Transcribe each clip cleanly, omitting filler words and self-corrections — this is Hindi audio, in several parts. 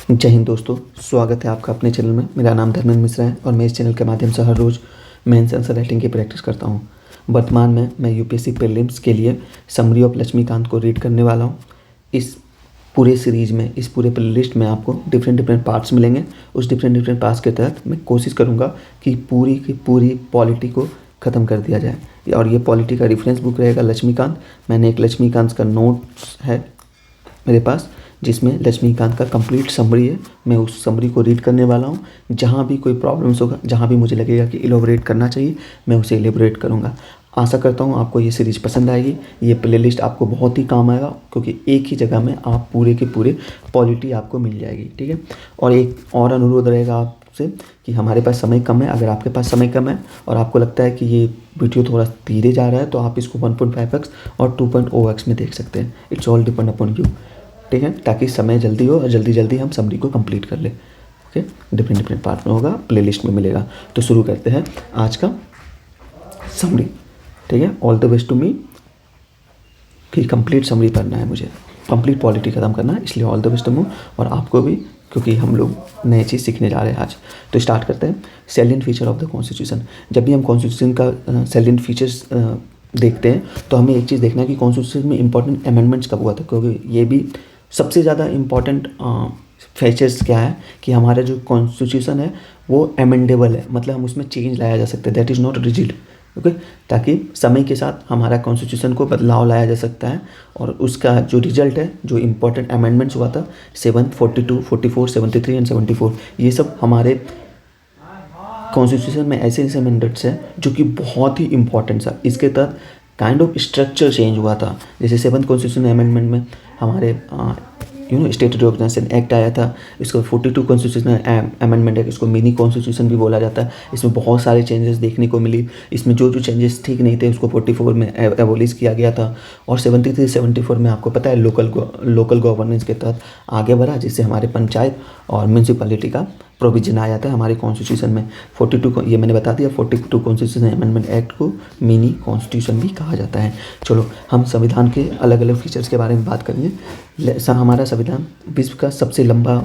जय हिंद दोस्तों, स्वागत है आपका अपने चैनल में। मेरा नाम धर्मेंद्र मिश्रा है और मैं इस चैनल के माध्यम से हर रोज़ मेंस आंसर राइटिंग की प्रैक्टिस करता हूं। वर्तमान में मैं यूपीएससी प्रीलिम्स के लिए समरी ऑफ लक्ष्मीकांत को रीड करने वाला हूं। इस पूरे सीरीज़ में, इस पूरे प्लेलिस्ट में आपको डिफरेंट पार्ट्स मिलेंगे। उस डिफरेंट पार्ट्स के तहत मैं कोशिश करूँगा कि पूरी की पूरी पॉलिटी को ख़त्म कर दिया जाए। और ये पॉलिटी का रेफरेंस बुक रहेगा लक्ष्मीकांत। मैंने एक लक्ष्मीकांत का नोट्स है मेरे पास, जिसमें लक्ष्मीकांत का कंप्लीट समरी है। मैं उस समरी को रीड करने वाला हूँ। जहाँ भी कोई प्रॉब्लम्स होगा, जहाँ भी मुझे लगेगा कि इलेबोरेट करना चाहिए, मैं उसे इलेबोरेट करूँगा। आशा करता हूँ आपको ये सीरीज़ पसंद आएगी। ये प्लेलिस्ट आपको बहुत ही काम आएगा, क्योंकि एक ही जगह में आप पूरे के पूरे पॉलिटी आपको मिल जाएगी। ठीक है। और एक और अनुरोध रहेगा आपसे कि हमारे पास समय कम है। अगर आपके पास समय कम है और आपको लगता है कि ये वीडियो थोड़ा धीरे जा रहा है, तो आप इसको 1.5x और 2.0x में देख सकते हैं। It's all depend upon you. ठीक है, ताकि समय जल्दी हो और जल्दी हम समरी को कंप्लीट कर ले। ओके, डिफरेंट पार्ट में होगा, प्लेलिस्ट में मिलेगा। तो शुरू करते हैं आज का समरी। ठीक है, all the best to me कि कंप्लीट समरी पढ़ना है मुझे, कंप्लीट पॉलिटी ख़त्म करना है, इसलिए all the best to me और आपको भी, क्योंकि हम लोग नई चीज़ सीखने जा रहे हैं आज। तो स्टार्ट करते हैं। Salient feature of the constitution. जब भी हम कॉन्स्टिट्यूशन का सैलिएंट फीचर्स देखते हैं, तो हमें एक चीज़ देखना है कि कॉन्स्टिट्यूशन में इंपॉर्टेंट अमेंडमेंट्स कब हुआ था, क्योंकि ये भी सबसे ज़्यादा इम्पॉर्टेंट फीचर्स क्या है कि हमारा जो कॉन्स्टिट्यूशन है वो अमेंडेबल है, मतलब हम उसमें चेंज लाया जा सकता है। That is not rigid. Okay, ताकि समय के साथ हमारा कॉन्स्टिट्यूशन को बदलाव लाया जा सकता है। और उसका जो रिजल्ट है, जो इम्पोर्टेंट अमेंडमेंट्स हुआ था 7, 42, 44, 73 एंड 74, ये सब हमारे कॉन्स्टिट्यूशन में ऐसे अमेंडमेंट्स हैं जो कि बहुत ही इंपॉर्टेंट था। इसके तहत काइंड ऑफ स्ट्रक्चर चेंज हुआ था। जैसे 7th कॉन्स्टिट्यूशन अमेंडमेंट में हमारे स्टेट रिकॉग्निशन एक्ट आया था। इसको 42 कॉन्स्टिट्यूशन अमेंडमेंट है, इसको मिनी कॉन्स्टिट्यूशन भी बोला जाता है। इसमें बहुत सारे चेंजेस देखने को मिली। इसमें जो चेंजेस ठीक नहीं थे उसको 44 में एबोलिश किया गया था। और 73, 74 में आपको पता है लोकल गवर्नेंस के तहत आगे बढ़ा, जिससे हमारे पंचायत और म्यूनसिपैलिटी का प्रोविजन आया था हमारे कॉन्स्टिट्यूशन में। 42 को, ये मैंने बता दिया, 42 कॉन्स्टिट्यूशन अमेंडमेंट एक्ट को मिनी कॉन्स्टिट्यूशन भी कहा जाता है। चलो, हम संविधान के अलग अलग फीचर्स के बारे में बात करेंगे। हमारा संविधान विश्व का सबसे लंबा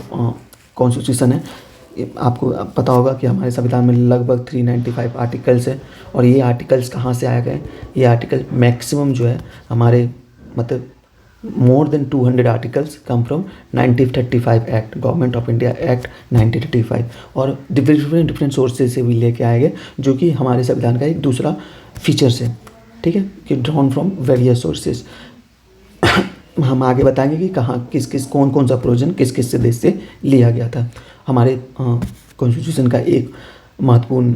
कॉन्स्टिट्यूशन है। आपको पता होगा कि हमारे संविधान में लगभग 395 आर्टिकल्स हैं। और ये आर्टिकल्स कहाँ से आए गए? ये आर्टिकल मैक्सिमम जो है हमारे, मतलब more than 200 articles come from 1935 act, government of India act 1935। और डिफरेंट सोर्सेज से भी लेके आए गए, जो कि हमारे संविधान का एक दूसरा फीचर्स है। ठीक है, कि ड्रॉन फ्रॉम वेरियस सोर्सेज। हम आगे बताएंगे कि कहाँ कौन सा प्रोविजन किस से देश से लिया गया था। हमारे कॉन्स्टिट्यूशन का एक महत्वपूर्ण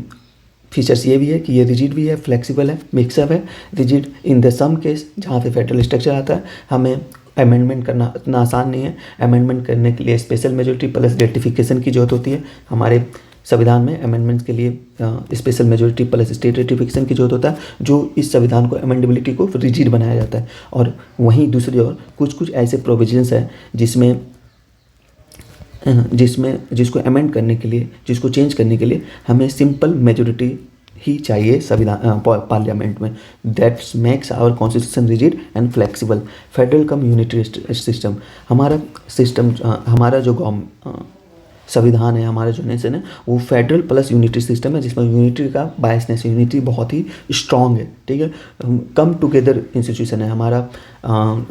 फीचर्स ये भी है कि ये रिजिड भी है, फ्लेक्सिबल है, मिक्सअप है। Rigid in the some case, जहाँ पे फेडरल स्ट्रक्चर आता है, हमें अमेंडमेंट करना इतना आसान नहीं है। अमेंडमेंट करने के लिए स्पेशल मेजोरिटी प्लस रेटिफिकेशन की जरूरत होती है। हमारे संविधान में अमेंडमेंट्स के लिए special majority plus state ratification की जरूरत होता है, जो इस संविधान को अमेंडेबिलिटी को रिजिड बनाया जाता है। और वहीं दूसरी ओर कुछ ऐसे प्रोविजंस हैं जिसको अमेंड करने के लिए, जिसको चेंज करने के लिए हमें सिंपल मेजोरिटी ही चाहिए संविधान पार्लियामेंट में। That's makes our constitution rigid and flexible. Federal cum unitary system, हमारा सिस्टम, हमारा जो संविधान है, हमारा जो नेशन है, वो फेडरल प्लस यूनिटरी सिस्टम है, जिसमें यूनिटी का बायसनेस, यूनिटी बहुत ही स्ट्रॉन्ग है। ठीक है, कम टुगेदर इंस्टीट्यूशन है हमारा।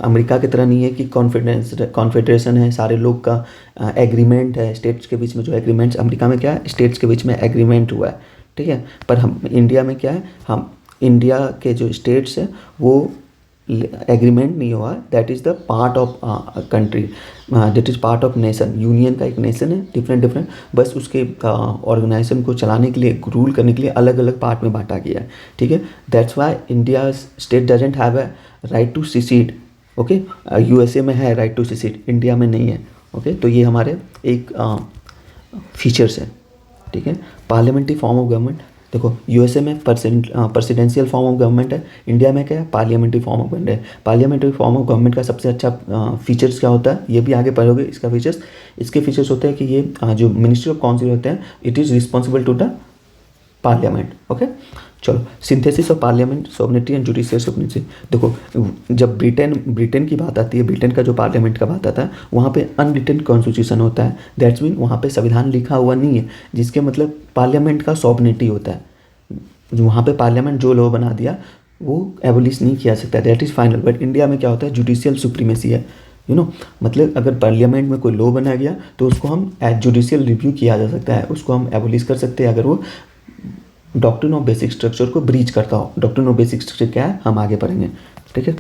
अमेरिका की तरह नहीं है कि कॉन्फेडरेशन है, सारे लोग का एग्रीमेंट है स्टेट्स के बीच में। जो एग्रीमेंट्स अमेरिका में क्या है, स्टेट्स के बीच में एग्रीमेंट हुआ है। ठीक है, पर हम इंडिया में क्या है, हम इंडिया के जो स्टेट्स हैं वो एग्रीमेंट नहीं हुआ। That is the part of country, that is part of nation. Union का एक नेशन है, डिफरेंट, बस उसके ऑर्गेनाइजेशन को चलाने के लिए, रूल करने के लिए अलग अलग पार्ट में बांटा गया है। ठीक है, that's why India state doesn't have a right to secede. Okay, USA में है राइट टू सिसीड, इंडिया में नहीं है। ओके, तो ये हमारे एक फीचर्स है। ठीक है, पार्लियामेंट्री फॉर्म ऑफ गवर्नमेंट, देखो यूएसए में प्रेसिडेंशियल फॉर्म ऑफ गवर्नमेंट है, इंडिया में क्या है, पार्लियामेंट्री फॉर्म ऑफ गवर्नमेंट है। पार्लियामेंट्री फॉर्म ऑफ गवर्नमेंट का सबसे अच्छा फीचर्स क्या होता है, ये भी आगे पढ़ोगे इसका फीचर्स। इसके फीचर्स होते हैं कि ये जो मिनिस्ट्री ऑफ काउंसिल होते हैं, it is responsible to the parliament. Okay, चलो, synthesis of parliament sovereignty and judicial supremacy. देखो, जब ब्रिटेन की बात आती है, ब्रिटेन का जो पार्लियामेंट का बात आता है, वहाँ पे अनरिटन कॉन्स्टिट्यूशन होता है। दैट्स मीन वहाँ पे संविधान लिखा हुआ नहीं है, जिसके मतलब पार्लियामेंट का सॉवरेनिटी होता है। वहाँ पे पार्लियामेंट जो लॉ बना दिया वो एबोलिश नहीं किया सकता, that is final. But India में क्या होता है, जुडिशियल सुप्रीमेसी है, मतलब अगर पार्लियामेंट में कोई लॉ बना गया तो उसको हम एज जुडिशियल रिव्यू किया जा सकता है, उसको हम एबोलिश कर सकते हैं अगर वो डॉक्ट्रिन ऑफ बेसिक स्ट्रक्चर को ब्रीच करता हो। डॉक्ट्रिन ऑफ बेसिक स्ट्रक्चर क्या है, हम आगे पढ़ेंगे, ठीक है।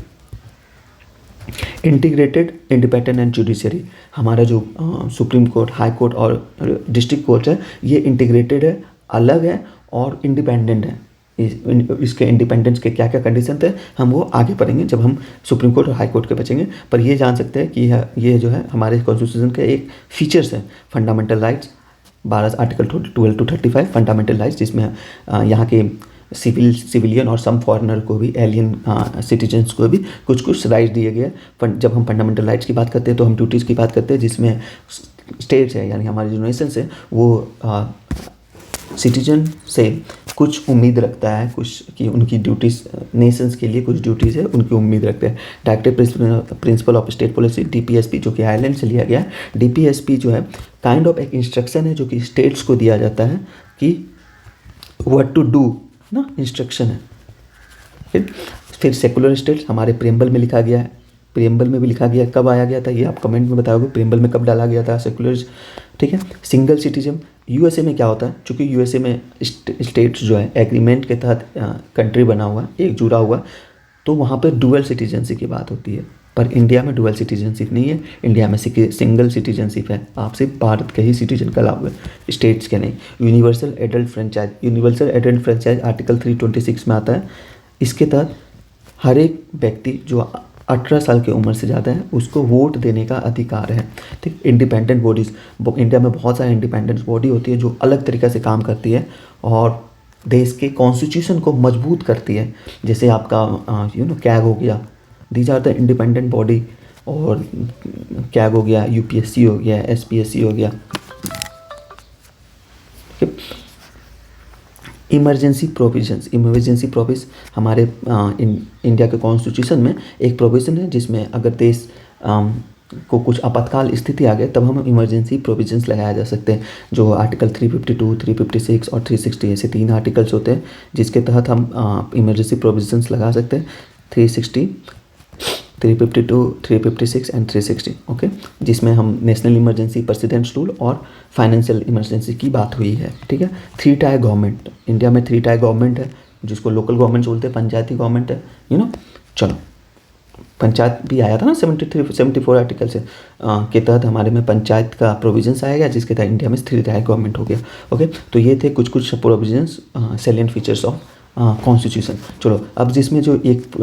इंटीग्रेटेड इंडिपेंडेंट एंड जुडिशरी, हमारा जो सुप्रीम कोर्ट, हाई कोर्ट और डिस्ट्रिक्ट कोर्ट है, ये इंटीग्रेटेड है, अलग है और इंडिपेंडेंट है। इसके इंडिपेंडेंस के क्या क्या कंडीशन थे हम वो आगे पढ़ेंगे जब हम सुप्रीम कोर्ट और हाई कोर्ट के बचेंगे। पर ये जान सकते हैं कि ये जो है हमारे कॉन्स्टिट्यूशन के एक फीचर्स हैं, fundamental rights 12 article 12 to 35 fundamental rights, जिसमें यहाँ के सिविलियन और सम फॉरेनर को भी, एलियन सिटीजन्स को भी कुछ राइट्स दिए गए। जब हम फंडामेंटल राइट्स की बात करते हैं तो हम ड्यूटीज़ की बात करते हैं, जिसमें स्टेट्स है यानी हमारे जो नेशंस है वो सिटीजन से कुछ उम्मीद रखता है, कुछ कि उनकी ड्यूटीज़, नेशंस के लिए कुछ ड्यूटीज़ है उनकी उम्मीद रखते हैं। Directive principle of state policy DPSP जो कि आयरलैंड से लिया गया है। DPSP जो है काइंड ऑफ एक इंस्ट्रक्शन है जो कि स्टेट्स को दिया जाता है कि व्हाट टू डू ना, इंस्ट्रक्शन है। फिर सेकुलर स्टेट्स हमारे प्रेम्बल में लिखा गया है, प्रेम्बल में भी लिखा गया, कब आया गया था ये आप कमेंट में बताओगे, प्रेम्बल में कब डाला गया था सेकुलर, ठीक है। सिंगल सिटीजन, USA में क्या होता है, चूँकि USA में स्टेट्स जो है एग्रीमेंट के तहत कंट्री बना हुआ है, एक जुड़ा हुआ, तो वहाँ पर डुअल सिटीजनशिप की बात होती है। पर इंडिया में डुअल सिटीजनशिप नहीं है, इंडिया में सिंगल सिटीजनशिप है। आप सिर्फ भारत के ही सिटीजन कहलाओगे, स्टेट्स के नहीं। यूनिवर्सल एडल्ट फ्रेंचाइज आर्टिकल 326 में आता है। इसके तहत हर एक व्यक्ति जो 18 साल की उम्र से ज़्यादा है उसको वोट देने का अधिकार है, ठीक। इंडिपेंडेंट बॉडीज़, इंडिया में बहुत सारी इंडिपेंडेंट बॉडी होती है जो अलग तरीक़े से काम करती है और देश के कॉन्स्टिट्यूशन को मजबूत करती है। जैसे आपका कैग हो गया, these are the independent body, और कैग हो गया, UPSC हो गया, SPSC हो गया। इमरजेंसी प्रोविजंस हमारे इंडिया के कॉन्स्टिट्यूशन में एक प्रोविज़न है जिसमें अगर देश को कुछ आपातकाल स्थिति आ गए तब हम इमरजेंसी प्रोविजंस लगाया जा सकते हैं, जो आर्टिकल 352, 356 और 360 ऐसे 3 आर्टिकल्स होते हैं जिसके तहत हम इमरजेंसी प्रोविजंस लगा सकते हैं। 360, 352, 356 एंड 360, ओके, जिसमें हम नेशनल इमरजेंसी, प्रेसिडेंट्स रूल और फाइनेंशियल इमरजेंसी की बात हुई है, ठीक है। 3 टायर गवर्नमेंट, इंडिया में 3 टायर गवर्नमेंट है जिसको लोकल गवर्नमेंट बोलते हैं, पंचायती गवर्नमेंट है, चलो पंचायत भी आया था ना 74 आर्टिकल से के तहत हमारे में पंचायत का प्रोविजंस आएगा, जिसके तहत इंडिया में 3 टायर गवर्नमेंट हो गया, ओके। तो ये थे कुछ provisions, salient features of constitution. चलो, अब जिसमें जो एक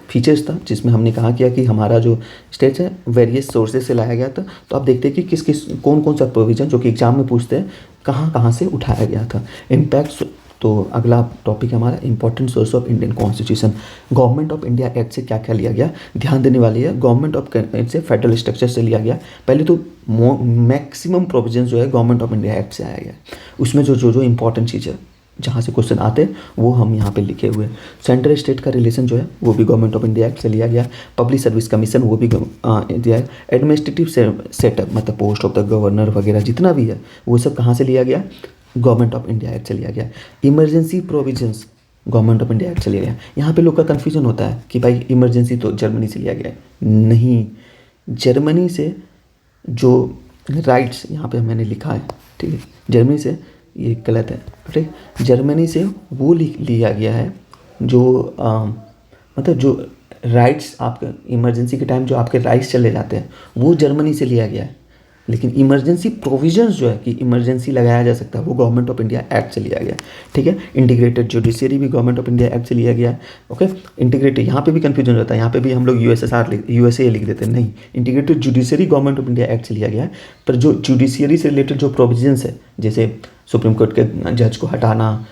फीचर्स था जिसमें हमने कहा किया कि हमारा जो स्टेट्स है वेरियस सोर्सेज से लाया गया था, तो आप देखते हैं कि कौन सा प्रोविज़न जो कि एग्जाम में पूछते हैं कहाँ से उठाया गया था। इम्पैक्ट, तो अगला टॉपिक हमारा important source of Indian constitution. Government of India act से क्या क्या लिया गया, ध्यान देने वाली है। गवर्नमेंट ऑफ एक्ट से फेडरल स्ट्रक्चर से लिया गया। पहले तो मैक्सिमम प्रोविजन जो है गवर्नमेंट ऑफ इंडिया एक्ट से आया गया, उसमें जो इंपॉर्टेंट चीज़ है जहाँ से क्वेश्चन आते हैं वो हम यहाँ पे लिखे हुए हैं। सेंट्रल स्टेट का रिलेशन जो है वो भी गवर्नमेंट ऑफ इंडिया एक्ट से लिया गया। पब्लिक सर्विस कमीशन वो भी दिया है। एडमिनिस्ट्रेटिव सेटअप मतलब पोस्ट ऑफ द गवर्नर वगैरह जितना भी है वो सब कहाँ से लिया गया, गवर्नमेंट ऑफ इंडिया एक्ट से लिया गया। Emergency provisions government of India act से लिया गया। यहाँ पे लोग का कन्फ्यूजन होता है कि भाई इमरजेंसी तो जर्मनी से लिया गया है, नहीं, जर्मनी से जो राइट्स यहाँ पे मैंने लिखा है, ठीक है, जर्मनी से, ये गलत है, ठीक, जर्मनी से वो लिया गया है जो मतलब जो राइट्स आपके इमरजेंसी के टाइम जो आपके राइट्स चले जाते हैं वो जर्मनी से लिया गया है। लेकिन इमरजेंसी प्रोविजंस जो है कि इमरजेंसी लगाया जा सकता है वो गवर्नमेंट ऑफ इंडिया एक्ट से लिया गया, ठीक है। इंटीग्रेटेड जुडिशरी भी गवर्नमेंट ऑफ इंडिया एक्ट से लिया गया है, ओके। इंटीग्रेटेड, यहाँ पे भी कंफ्यूजन होता है, यहाँ पे भी हम लोग USA लिख देते हैं, नहीं, integrated judiciary government of India act से लिया गया है। पर जो जुडिशरी से रिलेटेड जो प्रोविजंस है, जैसे सुप्रीम कोर्ट के जज को हटाना,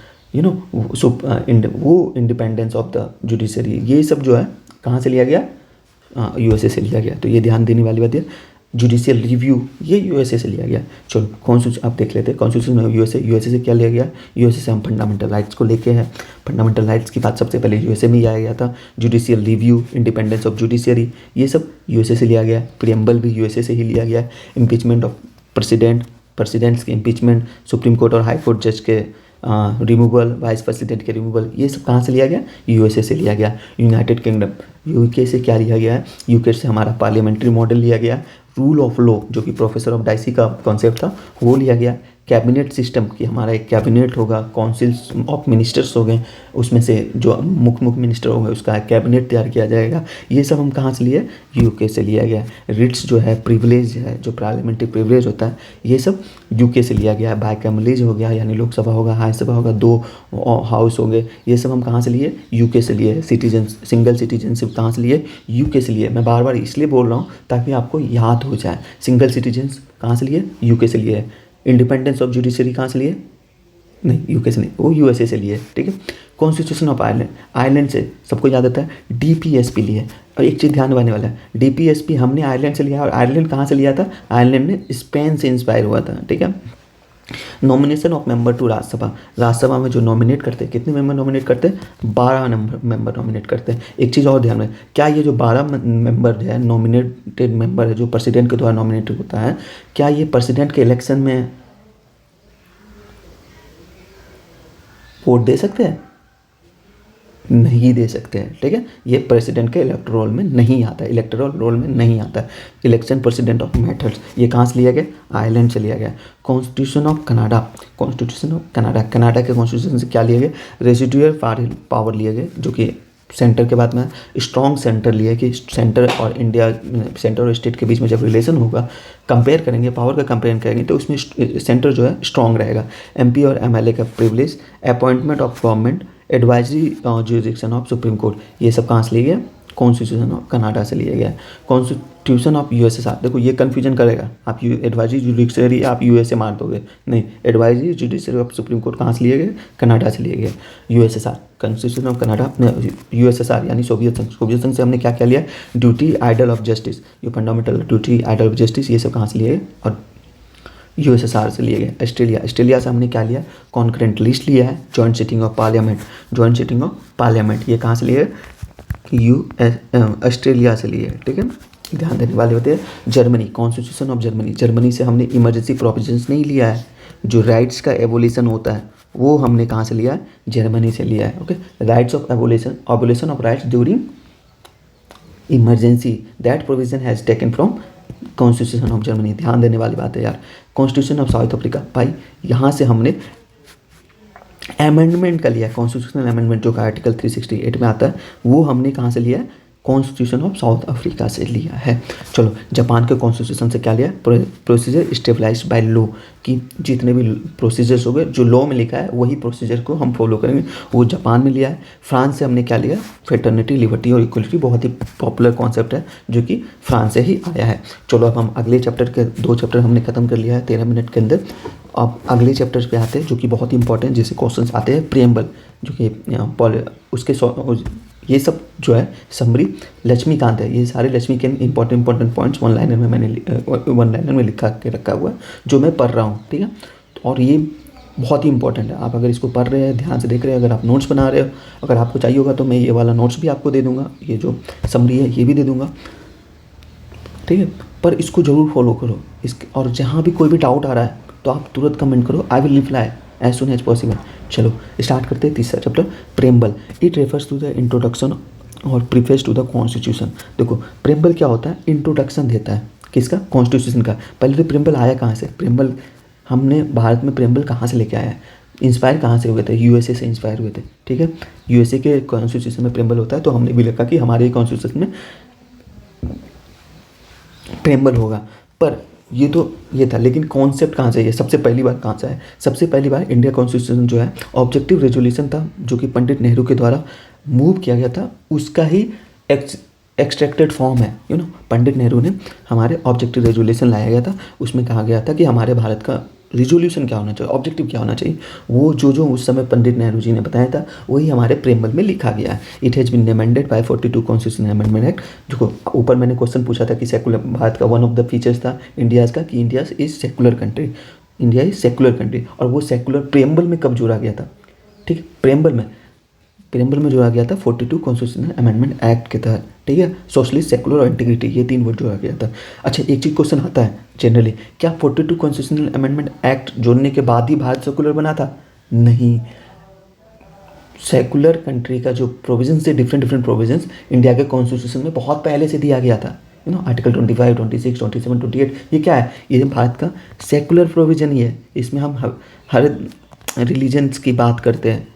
वो इंडिपेंडेंस ऑफ द जुडिशरी, ये सब जो है कहाँ से लिया गया, USA से लिया गया। तो ये ध्यान देने वाली बात है। जुडिशियल रिव्यू ये यूएसए से लिया गया। चलो कॉन्स्टिट्यूशन आप देख लेते हैं, कॉन्स्टिट्यूशन यूएसए से क्या लिया गया, यूएसए से हम फंडामेंटल राइट्स को लेके हैं। फंडामेंटल राइट्स की बात सबसे पहले यूएसए में ही आया गया था। Judicial review, independence of judiciary, ये सब यूएसए से लिया गया। प्रियम्बल भी यूएसए से ही लिया गया। इम्पीचमेंट ऑफ प्रेसिडेंट्स के इम्पीचमेंट, सुप्रीम कोर्ट और हाई कोर्ट जज के रिमूवल, वाइस प्रेसिडेंट के रिमूवल, ये सब कहाँ से लिया गया, यूएसए से लिया गया। यूनाइटेड किंगडम, यूके से क्या लिया गया है, यूके से हमारा पार्लियामेंट्री मॉडल लिया गया। रूल ऑफ लॉ जो कि प्रोफेसर ऑफ डाइसी का कॉन्सेप्ट था वो लिया गया। कैबिनेट सिस्टम कि हमारा एक कैबिनेट होगा, काउंसिल्स ऑफ मिनिस्टर्स हो गए, उसमें से जो मुख्य मिनिस्टर होंगे उसका कैबिनेट तैयार किया जाएगा। ये सब हम कहाँ से लिए, यूके से लिया गया। रिट्स जो है, प्रिविलेज है, जो पार्लियामेंट्री प्रिविलेज होता है, ये सब यूके से लिया गया। बाइकैमरेज हो गया, यानी लोकसभा होगा, हाई सभा होगा, 2 हाउस होंगे, ये सब हम कहाँ से लिए, यूके से लिए। सिटीजन सिंगल सिटीजनशिप कहाँ से लिए, यूके से लिए। मैं बार बार इसलिए बोल रहा हूँ ताकि आपको याद हो जाए। सिंगल सिटीजन्स कहाँ से लिए, यूके से लिए। इंडिपेंडेंस ऑफ जुडिशरी कहाँ से लिए, नहीं यूके से नहीं, वो यूएसए से लिए। ठीक है। कॉन्स्टिट्यूशन ऑफ आयरलैंड, आयरलैंड से सबको याद आता है डीपीएसपी लिए। और एक चीज़ ध्यान देने वाला है, डीपीएसपी हमने आयरलैंड से लिया, और आयरलैंड कहाँ से लिया था, आयरलैंड ने स्पेन से इंस्पायर हुआ था। ठीक है। Nomination of member to Rajya Sabha, Rajya Sabha में जो नॉमिनेट करते हैं, कितने मेंबर नॉमिनेट करते हैं, 12 मेंबर नॉमिनेट करते हैं। एक चीज़ और ध्यान में, क्या ये जो 12 मेंबर है, नॉमिनेटेड मेंबर है, जो प्रेसिडेंट के द्वारा नॉमिनेट होता है, क्या ये प्रेसिडेंट के इलेक्शन में वोट दे सकते हैं, नहीं दे सकते हैं। ठीक है। ये प्रेसिडेंट के इलेक्टोरल रोल में नहीं आता है, इलेक्टोरल रोल में नहीं आता है। इलेक्शन प्रेसिडेंट ऑफ मेथड्स, ये कहाँ से लिया गया, आयरलैंड से लिया गया। Constitution of Canada, constitution of Canada, Canada के कॉन्स्टिट्यूशन से क्या लिया गया, रेसिडुअल पावर लिए गए, जो कि सेंटर के बाद में स्ट्रॉन्ग सेंटर लिए, कि सेंटर और इंडिया, सेंटर और स्टेट के बीच में जब रिलेशन होगा, कंपेयर करेंगे, पावर का कंपेयर करेंगे, तो उसमें सेंटर जो है स्ट्रॉन्ग रहेगा। एमपी और एमएलए का privilege, appointment of government, advisory jurisdiction of supreme court, ये सब कहाँ से लिए गया, कॉन्स्टिट्यूशन ऑफ कनाडा से लिया गया है। कॉन्स्टिट्यूशन ऑफ यूएसएसआर, देखो ये कन्फ्यूजन करेगा, आप एडवाइजरी जुडिशरी आप यूएसए मार दोगे, नहीं, advisory judiciary of supreme court कहाँ से लिए गए, कनाडा से लिए गए। USSR, constitution of Canada, USSR यानी सोवियत संघ, सोवियत संघ से हमने क्या क्या लिया, ड्यूटी आइडल ऑफ जस्टिस, ये fundamental duty ideal of justice, ये सब कहाँ से लिए गए, और यूएसएसआर से लिए गए। ऑस्ट्रेलिया, ऑस्ट्रेलिया से हमने क्या लिया, कॉन्करेंट लिस्ट लिया है। Joint sitting of parliament, joint sitting of parliament, ये कहाँ से लिए, ऑस्ट्रेलिया से लिए। ठीक है। ध्यान देने वाले होते हैं। Germany, constitution of Germany, Germany से हमने इमरजेंसी प्रोविजंस नहीं लिया है, जो राइट्स का एवोल्यूशन होता है वो हमने कहाँ से लिया है, जर्मनी से लिया है। Okay. Rights of evolution, evolution of rights during emergency, that provision has taken from constitution of Germany. ध्यान देने वाली बात है यार। कॉन्स्टिट्यूशन ऑफ साउथ अफ्रीका, भाई यहाँ से हमने अमेंडमेंट का लिया है, कॉन्स्टिट्यूशनल अमेंडमेंट जो का आर्टिकल 368 में आता है, वो हमने कहाँ से लिया है, कॉन्स्टिट्यूशन ऑफ साउथ अफ्रीका से लिया है। चलो, जापान के कॉन्स्टिट्यूशन से क्या लिया, प्रोसीजर स्टेबलाइज्ड बाय लॉ, कि जितने भी प्रोसीजर्स हो गए जो लॉ में लिखा है वही प्रोसीजर को हम फॉलो करेंगे, वो जापान में लिया है। फ्रांस से हमने क्या लिया, फ्रेटर्निटी, लिबर्टी और इक्वलिटी, बहुत ही पॉपुलर कॉन्सेप्ट है जो कि फ्रांस से ही आया है। चलो अब हम अगले चैप्टर के 2 चैप्टर हमने खत्म कर लिया है 13 मिनट के अंदर। अब अगले चैप्टर्स पे आते हैं जो कि बहुत ही इंपॉर्टेंट, जैसे क्वेश्चंस आते हैं प्रियम्बल, जो कि उसके ये सब जो है समरी लक्ष्मीकांत है, ये सारे लक्ष्मी के इंपॉर्टेंट पॉइंट्स वन लाइनर में मैंने वन लाइनर में लिखा के रखा हुआ है जो मैं पढ़ रहा हूँ। ठीक है। और ये बहुत ही इंपॉर्टेंट है, आप अगर इसको पढ़ रहे हैं, ध्यान से देख रहे हैं, अगर आप नोट्स बना रहे हो, अगर आपको चाहिए होगा तो मैं ये वाला नोट्स भी आपको दे दूँगा, ये जो समरी है ये भी दे दूँगा। ठीक है। पर इसको ज़रूर फॉलो करो, और जहाँ भी कोई भी डाउट आ रहा है तो आप तुरंत कमेंट करो, I will reply as soon as possible. चलो स्टार्ट करते हैं तीसरा chapter, preamble. It refers to the introduction और प्रीफेस टू द कॉन्स्टिट्यूशन। देखो प्रेम्बल क्या होता है, इंट्रोडक्शन देता है किसका, कॉन्स्टिट्यूशन का। पहले तो प्रेम्बल आया कहाँ से, प्रेम्बल हमने भारत में प्रेम्बल कहाँ से लेके आया है, इंस्पायर कहाँ से हुए थे, यूएसए से इंस्पायर हुए थे। ठीक है। यूएसए के कॉन्स्टिट्यूशन में प्रेम्बल होता है, तो हमने भी लिखा कि हमारे कॉन्स्टिट्यूशन में प्रेम्बल होगा। पर ये तो ये था, लेकिन कॉन्सेप्ट कहाँ से है, सबसे पहली बार कहाँ से है, सबसे पहली बार इंडिया कॉन्स्टिट्यूशन जो है ऑब्जेक्टिव रेजोल्यूशन था, जो कि पंडित नेहरू के द्वारा मूव किया गया था, उसका ही एक्सट्रैक्टेड फॉर्म है। पंडित नेहरू ने हमारे ऑब्जेक्टिव रेजोल्यूशन लाया गया था, उसमें कहा गया था कि हमारे भारत का रिजोल्यूशन क्या होना चाहिए, ऑब्जेक्टिव क्या होना चाहिए, वो जो उस समय पंडित नेहरू जी ने बताया था वही हमारे प्रेमबल में लिखा गया है। It has been amended by 42 constitution amendment act. जो ऊपर मैंने क्वेश्चन पूछा था कि सेकुलर भारत का वन ऑफ द फीचर्स था इंडियाज़ का कि India is secular country, India is secular country, और वो सेकुलर प्रेमबल में कब जोड़ा गया था, ठीक है, प्रेमबल में जोड़ा गया था 42 कॉन्स्टिट्यूशनल अमेंडमेंट एक्ट के तहत, ठीक है। सोशलिस्ट, सेकुलर और इंटीग्रिटी, ये 3 वर्ड जोड़ा गया था। अच्छा, एक चीज़ क्वेश्चन आता है जनरली, क्या 42 कॉन्स्टिट्यूशनल अमेंडमेंट एक्ट जोड़ने के बाद ही भारत सेकुलर बना था? नहीं, सेकुलर कंट्री का जो प्रोविजंस थे, डिफरेंट प्रोविजंस इंडिया के कॉन्स्टिट्यूशन में बहुत पहले से दिया गया था, आर्टिकल 25, 26, 27, 28, ये क्या है, ये भारत का सेकुलर प्रोविजन ही है। इसमें हम हर रिलीजन्स की बात करते हैं,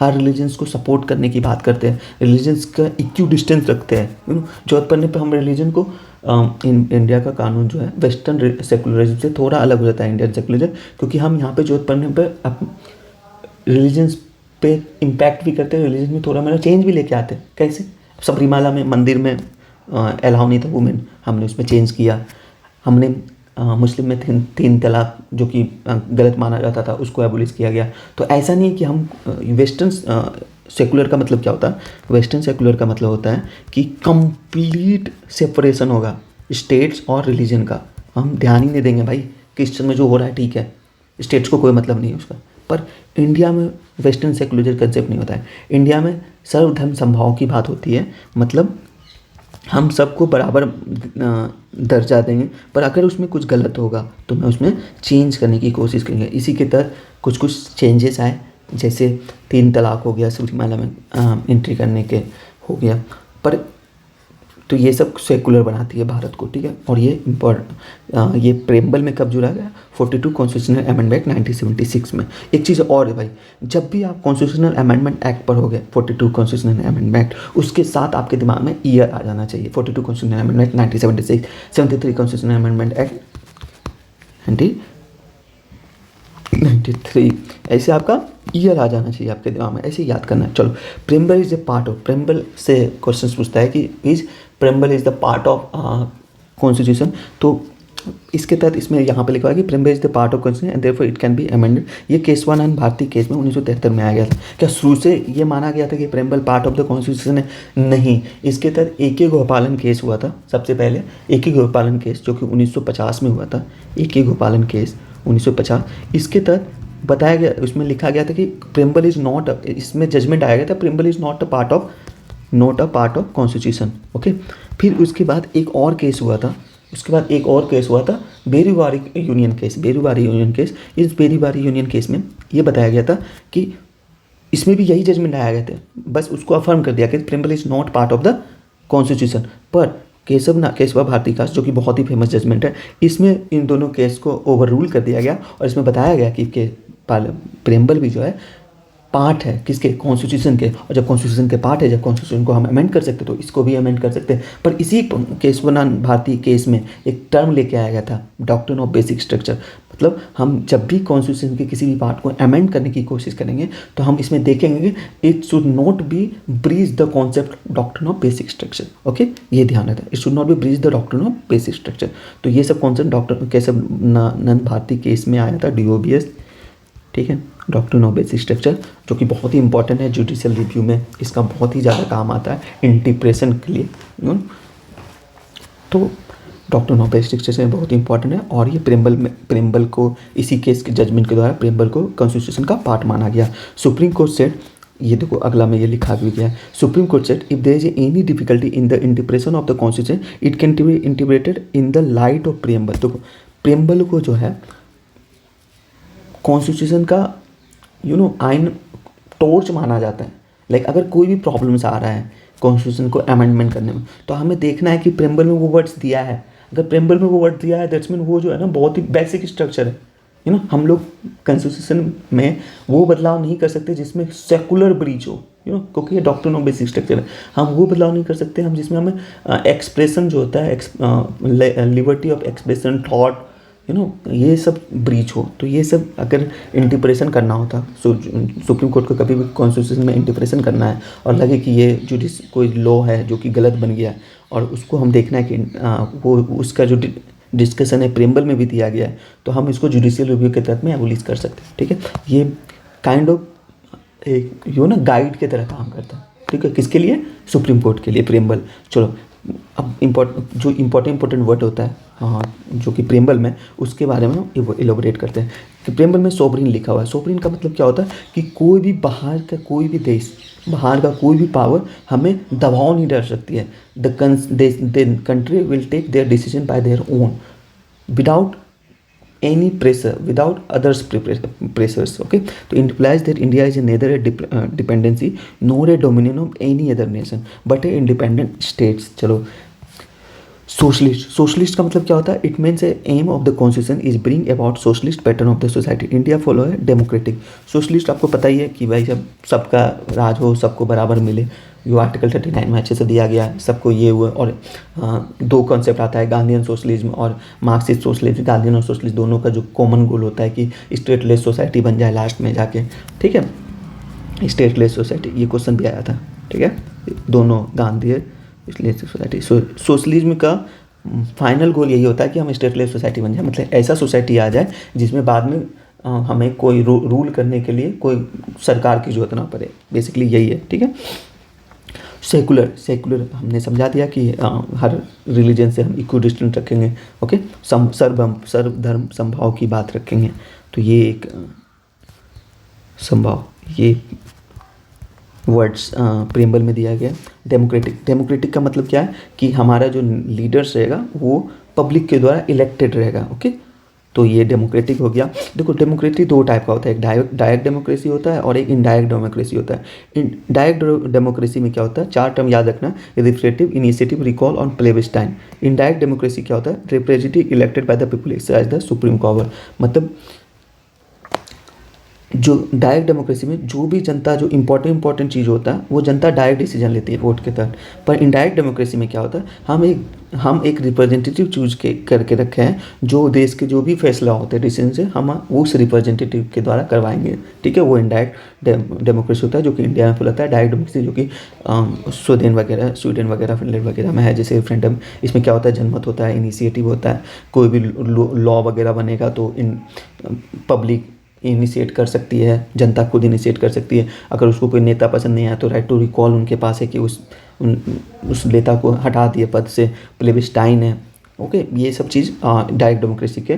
हर रिलीजन्स को सपोर्ट करने की बात करते हैं, रिलीजन्स का इक्यू डिस्टेंस रखते हैं, जरूरत पड़ने पे हम रिलीजन को इंडिया का कानून जो है वेस्टर्न सेकुलरिज्म से थोड़ा अलग हो जाता है, इंडियन सेकुलरिज्म, क्योंकि हम यहाँ पे जरूरत पड़ने पर रिलीजन्स पे इम्पैक्ट भी करते हैं, रिलीजन में थोड़ा चेंज भी लेके आते हैं। कैसे? सबरीमाला में मंदिर में अलाउ नहीं था वुमेन, हमने उसमें चेंज किया। हमने मुस्लिम में तीन तलाक जो कि गलत माना जाता था उसको एबोलिश किया गया। तो ऐसा नहीं है कि हम वेस्टर्न सेकुलर का मतलब क्या होता है, वेस्टर्न सेकुलर का मतलब होता है कि कंप्लीट सेपरेशन होगा स्टेट्स और रिलीजन का। हम ध्यान ही नहीं देंगे भाई, क्रिश्चियन में जो हो रहा है ठीक है, स्टेट्स को कोई मतलब नहीं है उसका। पर इंडिया में वेस्टर्न सेकुलर कंसेप्ट नहीं होता है। इंडिया में सर्वधर्म समभाव की बात होती है, मतलब हम सबको बराबर दर्जा देंगे, पर अगर उसमें कुछ गलत होगा तो मैं उसमें चेंज करने की कोशिश करेंगे। इसी के तहत कुछ चेंजेस आए, जैसे 3 तलाक हो गया, सबरीमाला में एंट्री करने के हो गया, पर तो ये सब सेकुलर बनाती है भारत को, ठीक है। और ये प्रेमबल में कब जुड़ा गया? 42 कॉन्स्टिट्यूशनल अमेंडमेंट 1976 में। एक चीज़ और है भाई, जब भी आप कॉन्स्टिट्यूशनल अमेंडमेंट एक्ट पढ़ोगे 42 कॉन्स्टिट्यूशनल अमेंडमेंट, उसके साथ आपके दिमाग में ईयर आ जाना चाहिए। 42 constitutional amendment 1976, 73 constitutional amendment act 1993, ऐसे आपका ईयर आ जाना चाहिए आपके दिमाग में, ऐसे याद करना है। चलो, preamble is a part of, preamble से क्वेश्चन पूछता है कि preamble is the part of constitution. तो इसके तहत इसमें यहाँ पे लिखा है कि preamble is the part of constitution and therefore it can be amended. ये केसवानंद भारती केस में 1973 में आ गया था। क्या शुरू से ये माना गया था कि preamble part of the constitution है? नहीं, इसके तहत A.K. गोपालन केस हुआ था सबसे पहले। A.K. गोपालन केस जो कि 1950 में हुआ था, A.K. गोपालन केस 1950। इसके तहत बताया गया, उसमें लिखा गया था कि प्रेमबल इज नॉट, इसमें जजमेंट आया गया था preamble is not a part of constitution, okay. फिर उसके बाद एक और केस हुआ था, बेरीवारी यूनियन केस। इस बेरीवारी यूनियन केस में ये बताया गया था कि इसमें भी यही जजमेंट आया गया था, बस उसको अफर्म कर दिया कि preamble is not part of the constitution. पर केशवा भारती कास जो कि बहुत ही फेमस जजमेंट है, इसमें इन दोनों केस को ओवर रूल कर दिया गया और इसमें बताया गया कि प्रेमबल भी जो है पार्ट है किसके? कॉन्स्टिट्यूशन के। और जब कॉन्स्टिट्यूशन के पार्ट है, जब कॉन्स्टिट्यूशन को हम अमेंड कर सकते तो इसको भी अमेंड कर सकते हैं। पर इसी केशवानंद भारती केस में एक टर्म लेके आया गया था, डॉक्ट्रिन ऑफ बेसिक स्ट्रक्चर। मतलब हम जब भी कॉन्स्टिट्यूशन के किसी भी पार्ट को अमेंड करने की कोशिश करेंगे तो हम इसमें देखेंगे कि it should not be breach the concept doctrine of basic structure, okay, ये ध्यान रखना, it should not be breach the doctrine of basic structure. तो ये सब concept doctor Kesavananda Bharati case में आया था, DOBS, ठीक है, डॉक्ट्रिन ऑफ बेसिक स्ट्रक्चर, जो कि बहुत ही इंपॉर्टेंट है जुडिशियल रिव्यू में, इसका बहुत ही ज़्यादा काम आता है इंटरप्रिटेशन के लिए। तो डॉक्ट्रिन ऑफ बेसिक स्ट्रक्चर बहुत ही इंपॉर्टेंट है। और ये प्रेमबल को इसी केस के जजमेंट के द्वारा प्रेमबल को कॉन्स्टिट्यूशन का पार्ट माना गया। सुप्रीम कोर्ट सेड, ये देखो अगला में ये लिखा भी गया है, supreme court said if there is any difficulty in the interpretation of the constitution it can be interpreted in the light of preamble. तो प्रेमबल को जो है कॉन्स्टिट्यूशन का आइन टॉर्च माना जाता है। लाइक अगर कोई भी प्रॉब्लम्स आ रहा है कॉन्स्टिट्यूशन को अमेंडमेंट करने में, तो हमें देखना है कि प्रेमबल में वो वर्ड्स दिया है। अगर प्रेमबल में वो वर्ड दिया है दैट्स मीन वो जो है ना बहुत ही बेसिक स्ट्रक्चर है। हम लोग कॉन्स्टिट्यूशन में वो बदलाव नहीं कर सकते जिसमें सेकुलर ब्रीच हो, क्योंकि ये डॉक्ट्रिन ऑफ बेसिक स्ट्रक्चर है। हम वो बदलाव नहीं कर सकते हम जिसमें हमें एक्सप्रेशन जो होता है, लिबर्टी ऑफ एक्सप्रेशन, थॉट, ये सब ब्रीच हो। तो ये सब अगर इंटरप्रिटेशन करना होता, सुप्रीम कोर्ट को कभी भी कॉन्स्टिट्यूशन में इंटरप्रिटेशन करना है और लगे कि ये कोई लॉ है जो कि गलत बन गया और उसको हम देखना है कि वो उसका जो डिस्कशन है, प्रेम्बल में भी दिया गया है, तो हम इसको जुडिशियल रिव्यू के तहत में एबोलिश कर सकते हैं। ठीक है, ये काइंड ऑफ एक ना गाइड के तरह काम करता है। ठीक है, किसके लिए? सुप्रीम कोर्ट के लिए प्रेम्बल। चलो अब जो इम्पोर्टेंट वर्ड होता है हाँ जो कि प्रेम्बल में, उसके बारे में हम इलोबरेट करते हैं कि प्रेम्बल में सोवरिन लिखा हुआ है। सोवरिन का मतलब क्या होता है कि कोई भी बाहर का कोई भी देश, बाहर का कोई भी पावर हमें दबाव नहीं डाल सकती है। The country will take their decision by their own without any pressure, without others pressures. Okay, so it implies that India is neither a dependency nor a dominion of any other nation but a independent states. चलो सोशलिस्ट का मतलब क्या होता है? It means aim of the constitution is bring about socialist pattern of the society. India follow है डेमोक्रेटिक। सोशलिस्ट आपको पता ही है कि भाई सबका राज हो, सबको बराबर मिले, जो आर्टिकल 39 में अच्छे से दिया गया है, सबको ये हुआ। और दो कॉन्सेप्ट आता है, गांधीयन सोशलिज्म और मार्क्सिस्ट सोशलिज्म। गांधीयन और सोशलिस्ट दोनों का जो कॉमन गोल होता है कि स्टेटलेस सोसाइटी बन जाए लास्ट में जाके। ठीक है, स्टेटलेस सोसाइटी, ये क्वेश्चन भी आया था। ठीक है, दोनों गांधी स्टेटलेस सोसाइटी। सोशलिज्म का फाइनल गोल यही होता है कि हम स्टेटलेस सोसाइटी बन जाए, मतलब ऐसा सोसाइटी आ जाए जिसमें बाद में हमें कोई रूल करने के लिए कोई सरकार की जरूरत ना पड़े। बेसिकली यही है। ठीक है, सेकुलर हमने समझा दिया कि हर रिलीजन से हम इक्वी डिस्टेंस रखेंगे। ओके, सर्व धर्म समभाव की बात रखेंगे। तो ये एक समभाव, ये वर्ड्स प्रेम्बल में दिया गया। डेमोक्रेटिक का मतलब क्या है कि हमारा जो लीडर्स रहेगा वो पब्लिक के द्वारा इलेक्टेड रहेगा। ओके, तो ये डेमोक्रेटिक हो गया। देखो डेमोक्रेटिक दो टाइप का होता है, एक डायरेक्ट डेमोक्रेसी होता है और एक इनडायरेक्ट डेमोक्रेसी होता है। डायरेक्ट डेमोक्रेसी में क्या होता है? 4 टर्म याद रखना, रिफ्रेटिव, इनिशिएटिव, रिकॉल और प्लेबिस्टाइन। इनडायरेक्ट डेमोक्रेसी क्या होता है? Representative elected by the people exercise the supreme power. मतलब जो डायरेक्ट डेमोक्रेसी में जो भी जनता जो इंपॉर्टेंट चीज़ होता है वो जनता डायरेक्ट डिसीजन लेती है वोट के तहत। पर इनडायरेक्ट डेमोक्रेसी में क्या होता है? हम एक रिप्रेजेंटेटिव चूज करके रखे हैं, जो देश के जो भी फैसला होते हैं डिसीजन से हम उस रिप्रेजेंटेटिव के द्वारा करवाएंगे। ठीक है, वो इनडायरेक्ट डेमोक्रेसी होता है जो कि इंडिया में फैलाता है। डायरेक्ट डेमोक्रेसी जो कि स्वीडन वगैरह फिनलैंड वगैरह में है, जैसे रेफरेंडम। इसमें क्या होता है? जनमत होता है, इनिशिएटिव होता है, कोई भी लॉ वगैरह बनेगा तो पब्लिक इनिशिएट कर सकती है, जनता खुद इनिशिएट कर सकती है। अगर उसको कोई नेता पसंद नहीं आया तो राइट टू रिकॉल उनके पास है कि उस नेता को हटा दिए पद से। प्लेबिस्टाइन है। ओके, ये सब चीज़ डायरेक्ट डेमोक्रेसी के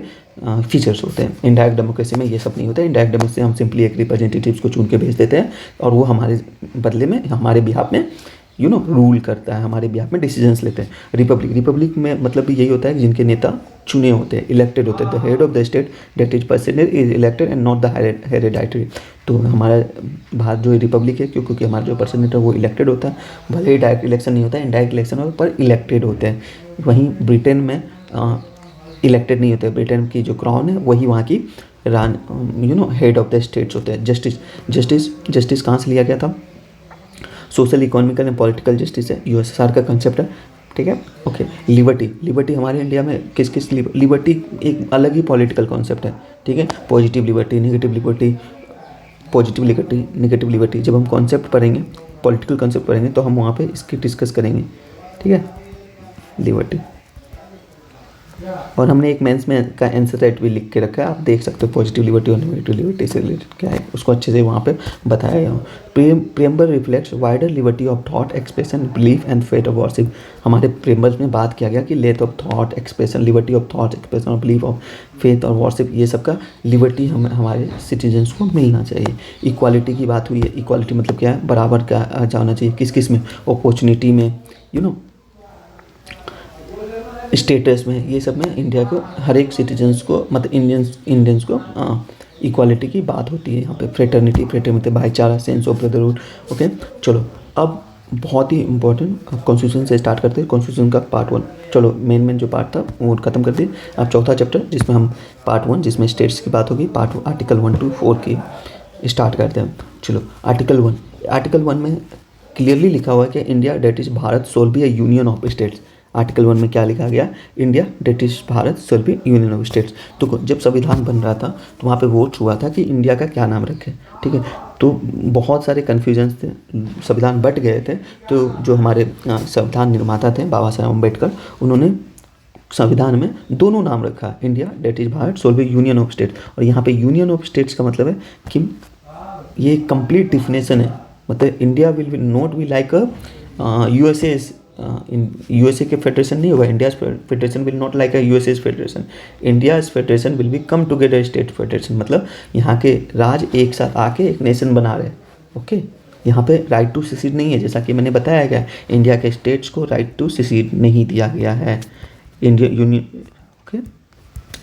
फीचर्स होते हैं। इनडायरेक्ट डेमोक्रेसी में ये सब नहीं होता है। इनडायरेक्ट डेमोक्रेसी हम सिंपली एक रिप्रेजेंटेटिव्स को चुन के भेज देते हैं और वो हमारे बदले में हमारे बिहाफ में रूल करता है, हमारे बिहाफ में डिसीजंस लेते हैं। रिपब्लिक में मतलब भी यही होता है कि जिनके नेता चुने होते हैं, इलेक्टेड होते हैं। The head of the state that is personal is elected and not the hereditary. तो हमारा भारत जो रिपब्लिक है क्योंकि हमारा जो पर्सनल है वो इलेक्टेड होता है। भले ही डायरेक्ट इलेक्शन नहीं होता है, इनडायरेक्ट इलेक्शन होता है, पर इलेक्टेड होते हैं। वहीं ब्रिटेन में इलेक्टेड नहीं होते। ब्रिटेन की जो क्राउन है वही वहाँ की हेड ऑफ द स्टेट्स होते हैं। जस्टिस कहाँ से लिया गया था? Social, economical and political justice है, यूएसएसआर का कंसेप्ट है। ठीक है, ओके। लिबर्टी हमारे इंडिया में किस लिबर्टी एक अलग ही पॉलिटिकल कॉन्सेप्ट है। ठीक है, पॉजिटिव लिबर्टी, नेगेटिव लिबर्टी। जब हम कॉन्सेप्ट पढ़ेंगे, पॉलिटिकल कॉन्सेप्ट पढ़ेंगे तो हम वहाँ पे इसकी डिस्कस करेंगे। ठीक है, लिबर्टी। और हमने एक मेंस में का आंसर राइट भी लिख के रखा है, आप देख सकते हो। पॉजिटिव लिबर्टी और नेगेटिव लिबर्टी से रिलेटेड क्या है उसको अच्छे से वहाँ पे बताया गया। Preamble reflects wider liberty of thought, expression, belief and faith of worship. हमारे प्रेम्बल में बात किया गया कि let of thought expression, liberty of thought expression और बिलीफ ऑफ फेथ और वर्शिप, ये सब का लिबर्टी हमारे सिटीजन्स को मिलना चाहिए। इक्वालिटी की बात हुई है। इक्वालिटी मतलब क्या है? बराबर का जाना चाहिए। किस में? अपॉर्चुनिटी में, स्टेटस में, ये सब में इंडिया को हर एक सिटीजन्स को मतलब इंडियंस को इक्वालिटी की बात होती है यहाँ पे। फ्रेटर्निटी भाईचारा, सेंस ऑफ ब्रदरहुड। ओके, चलो अब बहुत ही इंपॉर्टेंट कॉन्स्टिट्यूशन से स्टार्ट करते हैं। कॉन्स्टिट्यूशन का पार्ट 1। चलो मेन जो पार्ट था वो खत्म कर दिए। अब चौथा चैप्टर जिसमें हम पार्ट 1 जिसमें स्टेट्स की बात होगी, पार्ट आर्टिकल 1 to 4 की स्टार्ट करते हैं। चलो आर्टिकल 1 में क्लियरली लिखा हुआ है कि India that is Bharat shall be a union of states. Article 1 में क्या लिखा गया? India that is Bharat shall be union of states. तो जब संविधान बन रहा था तो वहाँ पे वोट हुआ था कि इंडिया का क्या नाम रखें। ठीक है, तो बहुत सारे कन्फ्यूजन्स थे, संविधान बट गए थे। तो जो हमारे संविधान निर्माता थे बाबा साहेब अम्बेडकर, उन्होंने संविधान में दोनों नाम रखा है, India that is Bharat shall be union of state. और यहाँ पे यूनियन ऑफ स्टेट्स का मतलब है कि ये कंप्लीट डिफिनेशन है, मतलब India will not be like a USA. USA के फेडरेशन नहीं होगा, India federation will not like a USA federation, India federation will be come together state federation. मतलब यहाँ के राज्य एक साथ आके एक नेशन बना रहे हैं। ओके, यहाँ पे राइट टू सिसीड नहीं है, जैसा कि मैंने बताया गया इंडिया के स्टेट्स को राइट टू सिसीड नहीं दिया गया है, इंडिया यूनियन ओके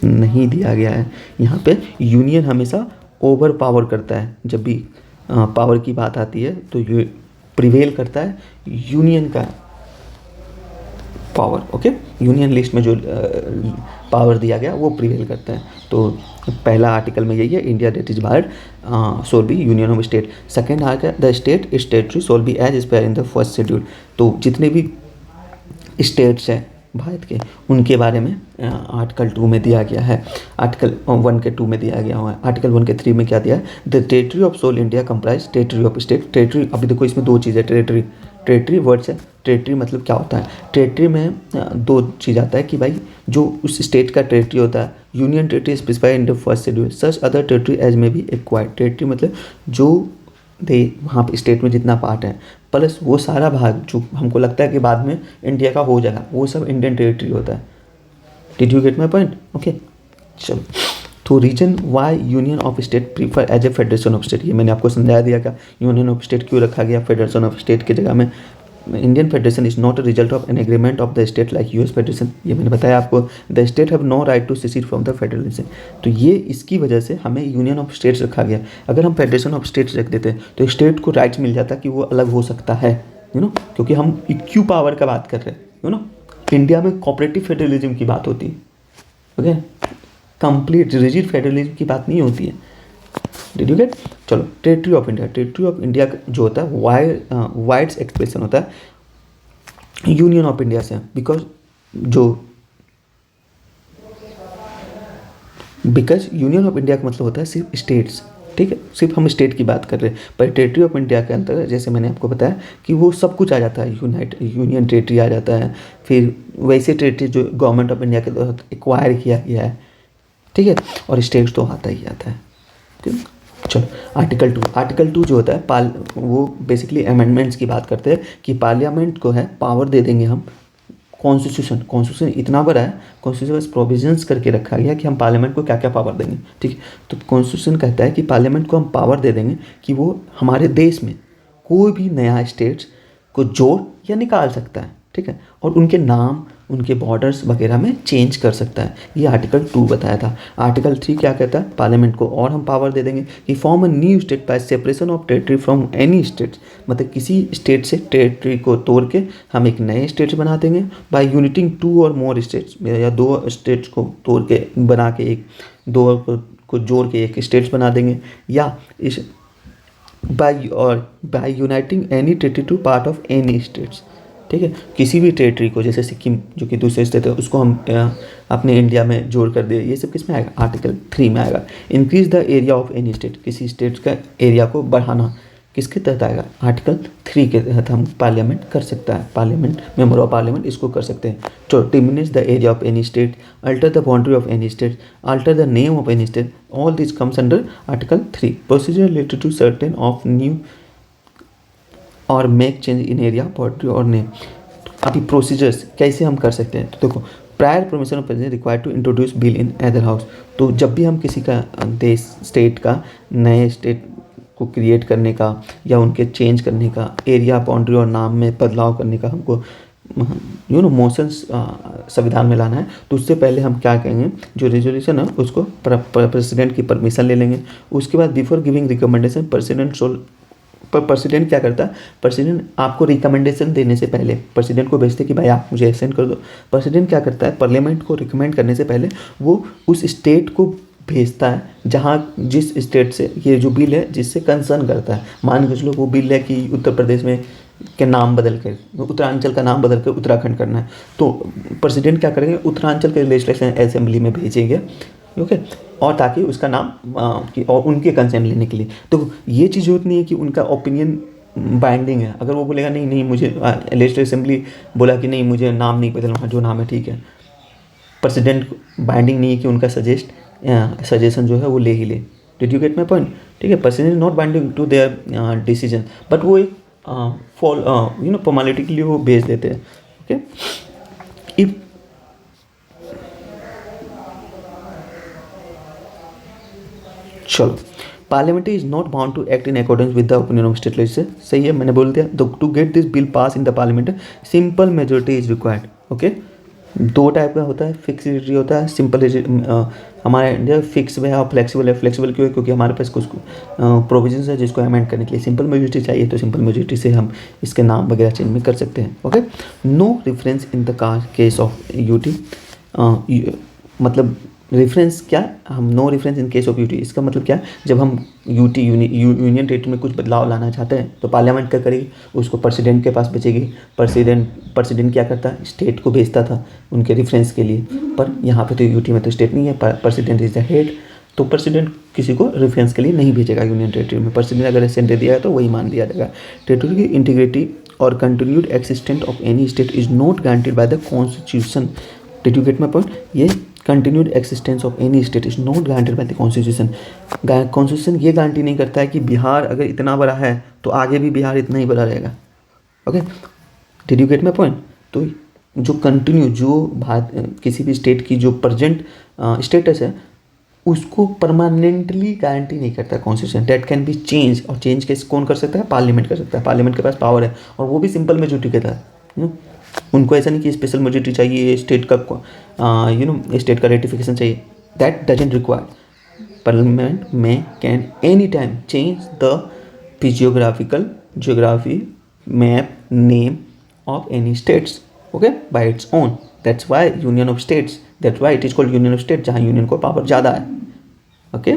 नहीं दिया गया है। यहाँ पे यूनियन हमेशा ओवर पावर करता है, जब भी पावर की बात आती है तो ये प्रिवेल करता है यूनियन का पावर। ओके, यूनियन लिस्ट में जो पावर दिया गया वो प्रिवेल करता है। तो पहला आर्टिकल में यही है, India that is Bharat shall be union of state. Second article, the state is territory shall be as spare in the first schedule. तो जितने भी स्टेट्स हैं भारत के उनके बारे में आर्टिकल 2 में दिया गया है, आर्टिकल 1 के 2 में दिया गया हुआ है। आर्टिकल 1 के 3 में क्या दिया है, the territory of shall India comprise territory of state. Territory, अभी देखो इसमें दो चीज़ें, टेरिटरी वर्ड्स है। टेरिटरी मतलब क्या होता है, टेरिटरी में दो चीज़ आता है कि भाई जो उस स्टेट का टेरिटरी होता है, union territory specified in the first schedule, such other territory as may be acquired. Territory मतलब जो दे वहाँ पे स्टेट में जितना पार्ट है प्लस वो सारा भाग जो हमको लगता है कि बाद में इंडिया का हो जाएगा, वो सब इंडियन टेरिटरी होता है। Did you get my point? Okay, चलो। तो reason why union of state prefer as a federation of state, ये मैंने आपको समझा दिया क्या यूनियन ऑफ स्टेट क्यों रखा गया फेडरेशन ऑफ स्टेट की जगह में। Indian federation is not a result of an agreement of the state like US federation, ये मैंने बताया आपको। The state have no right to secede from the federation. तो ये इसकी वजह से हमें यूनियन ऑफ स्टेट्स रखा गया। अगर हम फेडरेशन ऑफ स्टेट्स रख देते तो स्टेट को राइट्स मिल जाता कि वो अलग हो सकता है, यू नो, क्योंकि हम इक्यू पावर का बात कर रहे हैं, यू नो। इंडिया में कोऑपरेटिव फेडरलिज्म की बात होती है, ओके, कंप्लीट रिजिड फेडरलिज्म की बात नहीं होती है। Did you get? चलो, territory of India, territory of India जो होता है वाइड्स एक्सप्रेशन होता है यूनियन ऑफ इंडिया से, बिकॉज यूनियन ऑफ इंडिया का मतलब होता है सिर्फ स्टेट्स, ठीक है, सिर्फ हम स्टेट की बात कर रहे हैं। पर टेरिटरी ऑफ इंडिया के अंदर जैसे मैंने आपको बताया कि वो सब कुछ आ जाता है, यूनियन टेरिटरी आ जाता है, फिर वैसे टेरिटरी जो गवर्नमेंट ऑफ इंडिया के तहत एक्वायर किया गया है, ठीक है, और स्टेट्स तो आता ही आता है। ठीक, चलो आर्टिकल 2 जो होता है वो बेसिकली अमेंडमेंट्स की बात करते हैं कि पार्लियामेंट को है पावर दे देंगे हम। कॉन्स्टिट्यूशन इतना बड़ा है, कॉन्स्टिट्यूशन प्रोविजंस करके रखा गया कि हम पार्लियामेंट को क्या क्या पावर देंगे, ठीक है। तो कॉन्स्टिट्यूशन कहता है कि पार्लियामेंट को हम पावर दे देंगे कि वो हमारे देश में कोई भी नया स्टेट्स को जोड़ या निकाल सकता है, ठीक है, और उनके नाम, उनके बॉर्डर्स वगैरह में चेंज कर सकता है। ये आर्टिकल 2 बताया था। आर्टिकल 3 क्या कहता है, पार्लियामेंट को और हम पावर दे देंगे कि form a new state by separation of territory from any state, मतलब किसी स्टेट से टेरिटरी को तोड़ के हम एक नए स्टेट्स बना देंगे। बाय यूनिटिंग 2 और मोर स्टेट्स, या 2 स्टेट्स को तोड़ के बना के एक 2 को जोड़ के एक स्टेट्स बना देंगे, या इस by uniting any territory to part of any states, ठीक है, किसी भी टेरिटरी को, जैसे सिक्किम जो कि दूसरे स्टेट है उसको हम अपने इंडिया में जोड़ कर दिए। ये सब किस में आएगा, आर्टिकल 3 में आएगा। Increase the area of any state, किसी स्टेट का एरिया को बढ़ाना किसके तहत आएगा, आर्टिकल 3 के तहत हम पार्लियामेंट कर सकता है, पार्लियामेंट मेंबर ऑफ पार्लियामेंट इसको कर सकते हैं। तो diminish the area of any state, alter the boundary of any state, alter the name of any state, all this comes under article 3। Procedure related to certain of new और make change in area boundary और नेम। अभी प्रोसीजर्स कैसे हम कर सकते हैं, तो देखो, prior permission of president required to introduce bill in other house. तो जब भी हम किसी का देश स्टेट का नए स्टेट को क्रिएट करने का या उनके चेंज करने का, एरिया बाउंड्री और नाम में बदलाव करने का हमको मोशंस संविधान में लाना है, तो उससे पहले हम क्या करेंगे, जो रेजोल्यूशन है उसको प्रेसिडेंट की परमिशन ले लेंगे। उसके बाद बिफोर गिविंग रिकमेंडेशन प्रेसिडेंट क्या करता है, प्रेसिडेंट आपको रिकमेंडेशन देने से पहले प्रेसिडेंट को भेजते कि भाई आप मुझे एक्सटेंड कर दो। प्रेसिडेंट क्या करता है, पार्लियामेंट को रिकमेंड करने से पहले वो उस स्टेट को भेजता है जहाँ जिस स्टेट से ये जो बिल है जिससे कंसर्न करता है। मान के चलो वो बिल है कि उत्तर प्रदेश में के नाम बदल कर, उत्तरांचल का नाम बदल कर उत्तराखंड करना है, तो प्रेसिडेंट क्या करेंगे, उत्तरांचल के लेजिस्लेशन असेंबली में भेजेंगे, ओके, और ताकि उसका नाम और उनके कंसेंट लेने के लिए। तो ये चीज़ होती नहीं है कि उनका ओपिनियन बाइंडिंग है। अगर वो बोलेगा नहीं मुझे लेजिस्लेटिव असेंबली बोला कि नहीं मुझे नाम नहीं बदलना, जो नाम है ठीक है, प्रेसिडेंट बाइंडिंग नहीं है कि उनका सजेशन जो है वो ले ही ले। Did you get my point? ठीक है, president is not binding to their decision, but वो एक फॉर्मेलिटी के लिए वो भेज देते हैं। ओके, इफ चलो, parliament is not bound to act in accordance with the opinion of state legislature. सही है, मैंने बोल दिया। To get this bill pass in the parliament simple majority is required. Okay, दो टाइप का होता है, फिक्स मेजोरिटी होता है, सिंपल। हमारा इंडिया फिक्स है और फ्लेक्सिबल है। फ्लेक्सिबल क्यों है? क्योंकि हमारे पास कुछ प्रोविजंस है जिसको अमेंड करने के लिए सिंपल मेजोरिटी चाहिए, तो सिंपल मेजोरिटी से हम इसके नाम वगैरह चेंज में कर सकते हैं। Okay, no reference in the case of UT. मतलब रेफरेंस क्या, हम no reference in case of UT, इसका मतलब क्या, जब हम यूटी यूनियन टेरिटरी में कुछ बदलाव लाना चाहते हैं तो पार्लियामेंट क्या करेगी, उसको प्रेसिडेंट के पास भेजेगी। प्रेसिडेंट क्या करता है, स्टेट को भेजता था उनके रेफरेंस के लिए, पर यहाँ पे तो यूटी में तो स्टेट नहीं है, प्रेसिडेंट इज द हेड, तो प्रेसिडेंट किसी को रेफरेंस के लिए नहीं भेजेगा यूनियन टेरिटरी में। प्रेसिडेंट अगर असेंट दिया है तो वही मान लिया जाएगा। टेरिटरी की इंटीग्रिटी और continued existence of any state is not guaranteed by the constitution. Did you get my point? ये continued existence of any state is not guaranteed by the constitution. Constitution ये गारंटी नहीं करता है कि बिहार अगर इतना बड़ा है तो आगे भी बिहार इतना ही बड़ा रहेगा। Okay, did you get my point? तो जो भारत किसी भी स्टेट की जो प्रेजेंट स्टेटस है उसको परमानेंटली गारंटी नहीं करता constitution. That can be change, और चेंज कैसे कौन कर सकता है? पार्लियामेंट कर सकता है। पार्लियामेंट के पास पावर है, और वो भी सिंपल मेजोरिटी के तहत। उनको ऐसा नहीं कि स्पेशल मेजोरिटी चाहिए, स्टेट का स्टेट का रेटिफिकेशन चाहिए। That doesn't require. पार्लियामेंट में can any time change the geography map name of any states, okay, bye its own. That's why union of states, that's why it is called union of state, जहाँ यूनियन को पावर ज़्यादा है। ओके,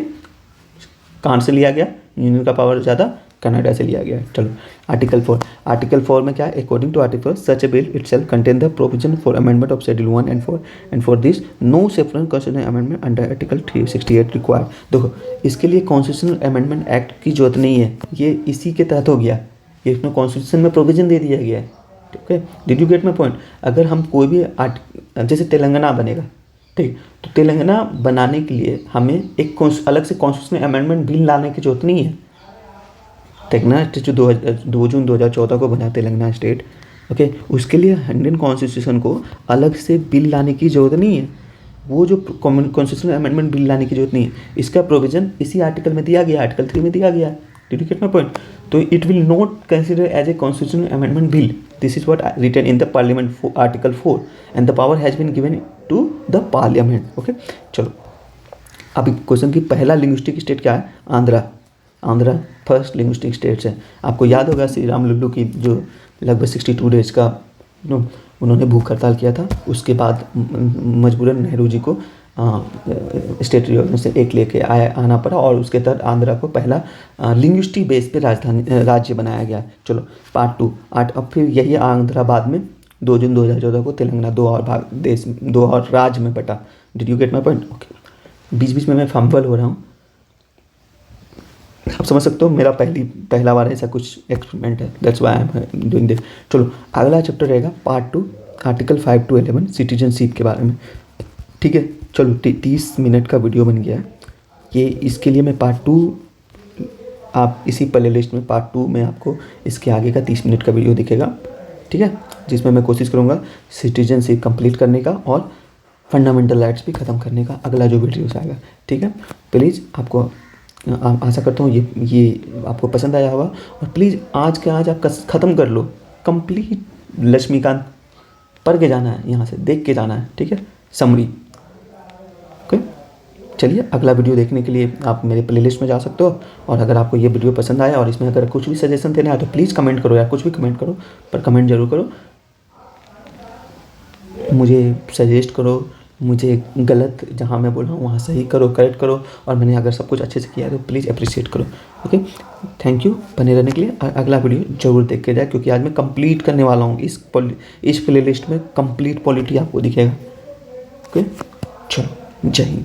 कहाँ से लिया गया यूनियन का पावर ज़्यादा? कनाडा से लिया गया है। चलो, आर्टिकल 4 में क्या है? According to article 4 such a bill itself contain the provision for amendment of schedule 1 and for this no separate constitutional amendment under article 368 required. देखो, इसके लिए कॉन्स्टिट्यूशनल अमेंडमेंट एक्ट की जरूरत नहीं है, ये इसी के तहत हो गया। ये इसमें कॉन्स्टिट्यूशन में प्रोविजन दे दिया गया है। ठीक है, did you get my point? अगर हम कोई भी जैसे तेलंगाना बनेगा, ठीक, तो तेलंगाना बनाने के लिए हमें एक अलग से कॉन्स्टिट्यूशनल अमेंडमेंट बिल लाने की जरूरत नहीं है। तेलंगाना स्टेट जो 2 जून 2014 को बना तेलंगाना स्टेट, ओके, उसके लिए इंडियन कॉन्स्टिट्यूशन को अलग से बिल लाने की ज़रूरत नहीं है। वो जो कॉन्स्टिट्यूशनल अमेंडमेंट बिल लाने की जरूरत नहीं है, इसका प्रोविजन इसी आर्टिकल में दिया गया, आर्टिकल 3 में दिया गया। Did you get my point? तो it will not consider as a constitutional amendment bill. This is what written in the parliament article 4 and the power has been given to the parliament. Okay, चलो, अभी क्वेश्चन की पहला लिंग्विस्टिक स्टेट क्या है? आंध्रा फर्स्ट लिंग्विस्टिक स्टेट्स है। आपको याद होगा श्री राम लल्लू की जो लगभग 62 डेज का उन्होंने भूख हड़ताल किया था, उसके बाद मजबूरन नेहरू जी को स्टेट रिओर्गनाइजेशन एक्ट लेके आना पड़ा, और उसके तहत आंध्रा को पहला लिंग्विस्टिक बेस पे राज्य बनाया गया। चलो, पार्ट 2 अब फिर यही आंध्रा बाद में 2 जून 2014 को तेलंगाना दो और राज्य में बटा। Did you get my point? Okay, बीच में मैं फंबल हो रहा हूँ, आप समझ सकते हो, मेरा पहला बार ऐसा कुछ एक्सपेरिमेंट है, that's why I am doing this. चलो, अगला चैप्टर रहेगा पार्ट 2 आर्टिकल 5 to 11 सिटीजनशिप के बारे में। ठीक है, चलो, 30 मिनट का वीडियो बन गया है ये। इसके लिए मैं पार्ट 2, आप इसी प्ले लिस्ट में पार्ट 2 में आपको इसके आगे का 30 मिनट का वीडियो दिखेगा। ठीक है, जिसमें मैं कोशिश करूँगा सिटीजनशिप कंप्लीट करने का और फंडामेंटल राइट्स भी ख़त्म करने का अगला जो वीडियोस आएगा। ठीक है, प्लीज़ आपको आशा करता हूँ ये आपको पसंद आया होगा, और प्लीज़ आज के आज आप ख़त्म कर लो कंप्लीट लक्ष्मीकांत, पढ़ के जाना है, यहाँ से देख के जाना है। ठीक है, समरी। ओके, चलिए, अगला वीडियो देखने के लिए आप मेरे प्लेलिस्ट में जा सकते हो, और अगर आपको ये वीडियो पसंद आया और इसमें अगर कुछ भी सजेशन देना है तो प्लीज़ कमेंट करो यार, कुछ भी कमेंट करो, पर कमेंट जरूर करो, मुझे सजेस्ट करो, मुझे गलत जहाँ मैं बोल रहा हूँ वहाँ सही करो, करेक्ट करो, और मैंने अगर सब कुछ अच्छे से किया है तो प्लीज़ अप्रिशिएट करो। ओके, थैंक यू बने रहने के लिए। अगला वीडियो जरूर देख के जाए, क्योंकि आज मैं कंप्लीट करने वाला हूँ इस प्ले लिस्ट में कंप्लीट पॉलिटी आपको दिखेगा। ओके, चलो, जय हिंद।